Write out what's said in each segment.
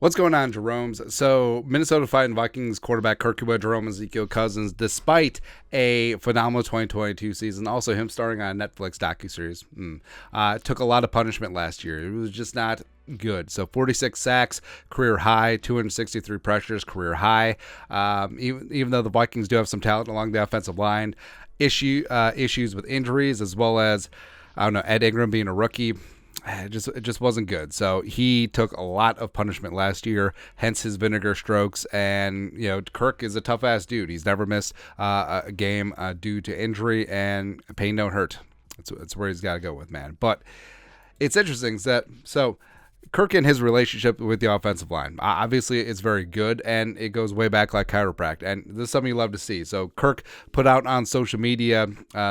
What's going on, Jerome's? So, Minnesota Fighting Vikings quarterback Kirk Cousins, despite a phenomenal 2022 season, also him starring on a Netflix docuseries, took a lot of punishment last year. It was just not good. So, 46 sacks, career high, 263 pressures, career high. Even though the Vikings do have some talent along the offensive line, issues with injuries, as well as, I don't know, Ed Ingram being a rookie. It just wasn't good. So he took a lot of punishment last year, hence his vinegar strokes. And Kirk is a tough ass dude. He's never missed a game due to injury, and pain don't hurt. That's where he's got to go with, man. But it's interesting that Kirk and his relationship with the offensive line, obviously it's very good, and it goes way back like chiropractic, and this is something you love to see. So Kirk put out on social media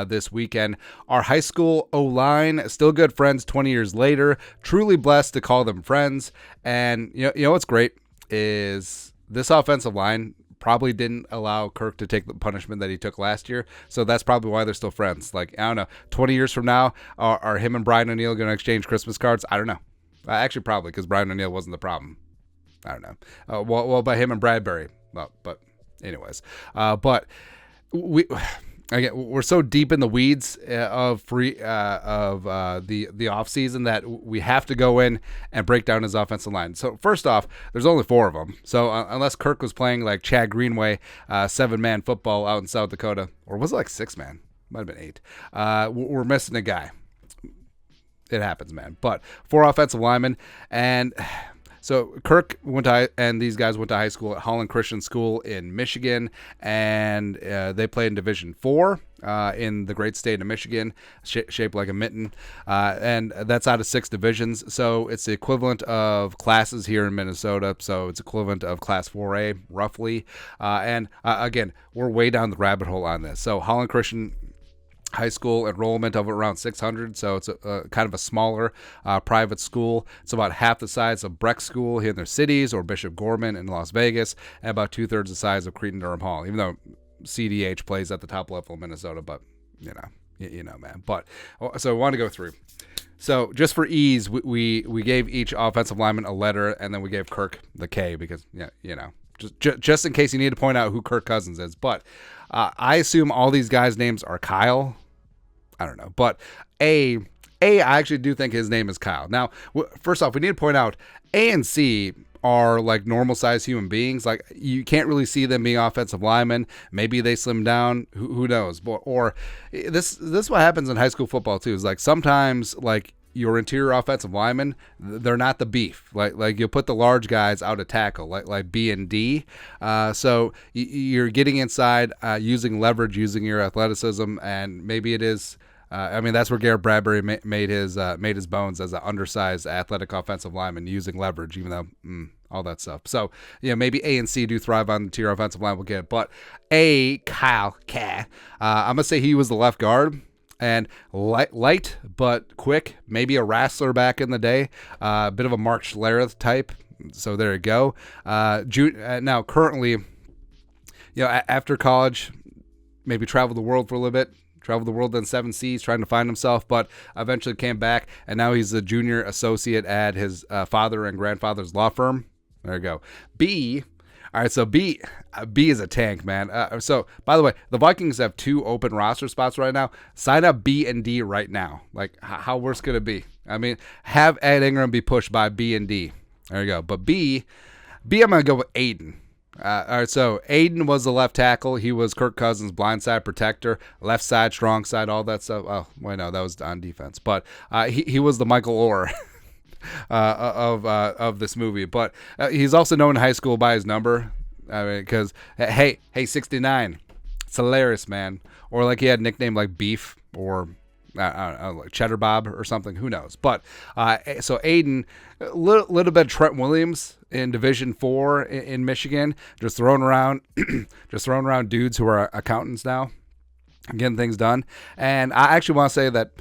this weekend, our high school O-line, still good friends 20 years later, truly blessed to call them friends. And you know what's great is this offensive line probably didn't allow Kirk to take the punishment that he took last year. So that's probably why they're still friends. Like, I don't know, 20 years from now, are him and Brian O'Neill going to exchange Christmas cards? I don't know. Actually, probably, because Brian O'Neill wasn't the problem. I don't know. Well, by him and Bradbury. Well, but anyways. But we're so deep in the weeds of the off season that we have to go in and break down his offensive line. So first off, there's only 4 of them. So unless Kirk was playing like Chad Greenway 7-man football out in South Dakota, or was it like 6-man? Might have been 8. We're missing a guy. It happens, man. But 4 offensive linemen, and so Kirk and these guys went to high school at Holland Christian School in Michigan, and they played in Division 4 in the great state of Michigan, shaped like a mitten, and that's out of 6 divisions. So it's the equivalent of classes here in Minnesota. So it's equivalent of Class 4A, roughly. And again, we're way down the rabbit hole on this. So Holland Christian high school enrollment of around 600, so it's a kind of a smaller private school. It's about half the size of Breck School here in their cities, or Bishop Gorman in Las Vegas, and about 2/3 the size of Cretin-Durham Hall, even though CDH plays at the top level of Minnesota. But you know, man. But so I want to go through. So just for ease, we gave each offensive lineman a letter, and then we gave Kirk the K, because just in case you need to point out who Kirk Cousins is. But I assume all these guys' names are Kyle. I don't know. But I actually do think his name is Kyle. Now, first off, we need to point out A and C are like normal sized human beings. Like, you can't really see them being offensive linemen. Maybe they slim down. Who knows? Or this is what happens in high school football too. Is like sometimes like your interior offensive linemen, they're not the beef. Like you'll put the large guys out of tackle, like B and D. So you're getting inside, using leverage, using your athleticism, and maybe it is. That's where Garrett Bradbury made his bones as an undersized athletic offensive lineman, using leverage, even though all that stuff. So maybe A and C do thrive on the interior offensive line. We'll get, but Kyle K. I'm gonna say he was the left guard. And light but quick, maybe a wrestler back in the day, a bit of a Mark Schlereth type. So there you go. Now currently, after college, maybe traveled the world for a little bit. Traveled the world in 7 seas trying to find himself, but eventually came back, and now he's a junior associate at his father and grandfather's law firm. There you go. B. All right, so B is a tank, man. So, by the way, the Vikings have 2 open roster spots right now. Sign up B and D right now. Like, how worse could it be? I mean, have Ed Ingram be pushed by B and D. There you go. But B, I'm going to go with Aiden. All right, so Aiden was the left tackle. He was Kirk Cousins' blindside protector, left side, strong side, all that stuff. Oh, wait, no, that was on defense. But he was the Michael Orr of this movie. But he's also known in high school by his number. I mean, because hey, 69, it's hilarious, man. Or like he had a nickname like Beef, or I don't know, like Cheddar Bob or something. Who knows? But so Aiden, a little bit of Trent Williams in Division 4 in Michigan, just throwing around dudes who are accountants now, getting things done. And I actually want to say that.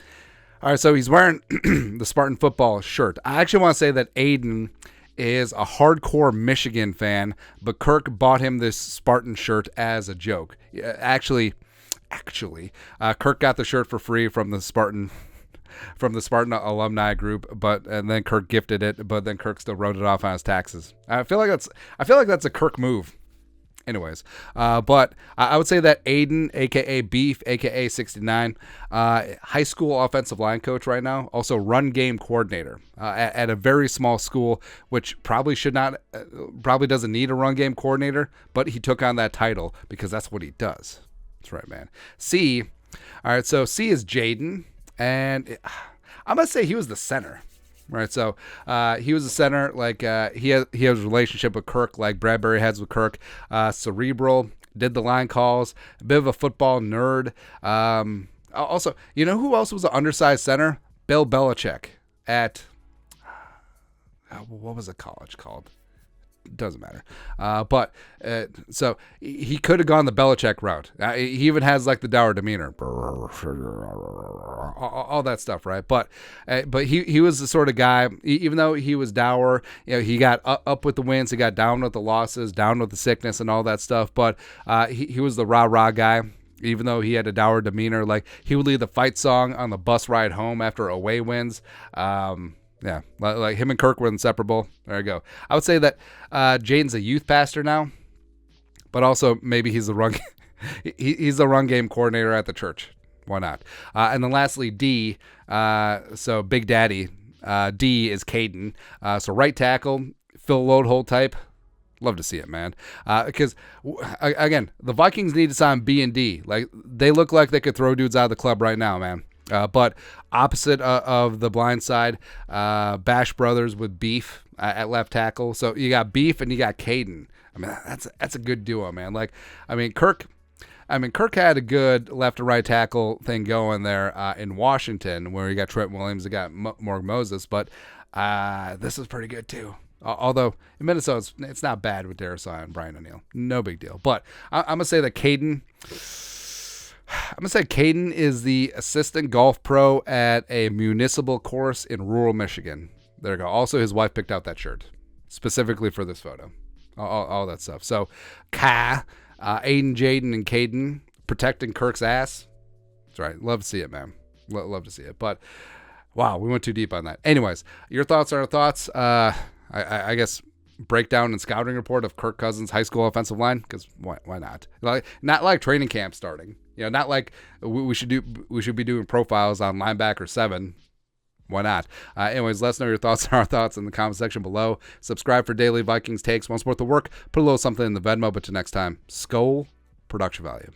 All right, so he's wearing the Spartan football shirt. I actually want to say that Aiden is a hardcore Michigan fan, but Kirk bought him this Spartan shirt as a joke. Actually, Kirk got the shirt for free from the Spartan from the Spartan alumni group, and then Kirk gifted it, but then Kirk still wrote it off on his taxes. I feel like that's a Kirk move. Anyways, but I would say that Aiden, a.k.a. Beef, a.k.a. 69, high school offensive line coach right now, also run game coordinator at a very small school, which probably doesn't need a run game coordinator, but he took on that title because that's what he does. That's right, man. C, all right, so C is Jaden, and I'm going to say he was the center. Right, so he was a center. Like he has a relationship with Kirk, like Bradbury has with Kirk. Cerebral, did the line calls, a bit of a football nerd. Also, you know who else was an undersized center? Bill Belichick at what was the college called? Doesn't matter. So he could have gone the Belichick route. He even has like the dour demeanor, all that stuff, right? But he was the sort of guy. Even though he was dour, he got up with the wins, he got down with the losses, down with the sickness, and all that stuff. But he was the rah guy. Even though he had a dour demeanor, like he would lead the fight song on the bus ride home after away wins. Yeah, like him and Kirk were inseparable. There you go. I would say that Jaden's a youth pastor now, but also maybe he's the he's the run game coordinator at the church. Why not? And then lastly, D. So Big Daddy. D is Caden. So right tackle, Phil Loadhold type. Love to see it, man. Because again, the Vikings need to sign B and D. Like they look like they could throw dudes out of the club right now, man. But opposite of the blind side, Bash Brothers with Beef at left tackle. So you got Beef and you got Caden. I mean, that's a good duo, man. Like, Kirk had a good left and right tackle thing going there in Washington, where you got Trent Williams, you got Morgan Moses, but this is pretty good too. Although in Minnesota, it's not bad with Darrisaw and Brian O'Neill. No big deal. But I'm going to say that Caden is the assistant golf pro at a municipal course in rural Michigan. There you go. Also, his wife picked out that shirt specifically for this photo. All that stuff. So, Aiden, Jaden, and Caden protecting Kirk's ass. That's right. Love to see it, man. Love to see it. But, wow, we went too deep on that. Anyways, your thoughts are our thoughts. I guess breakdown and scouting report of Kirk Cousins' high school offensive line, because why not? Not like training camp starting. Not like we should be doing profiles on linebacker 7. Why not? Anyways, let us know your thoughts and our thoughts in the comment section below. Subscribe for daily Vikings takes. Want to support the work? Put a little something in the Venmo. But till next time, Skol, production value.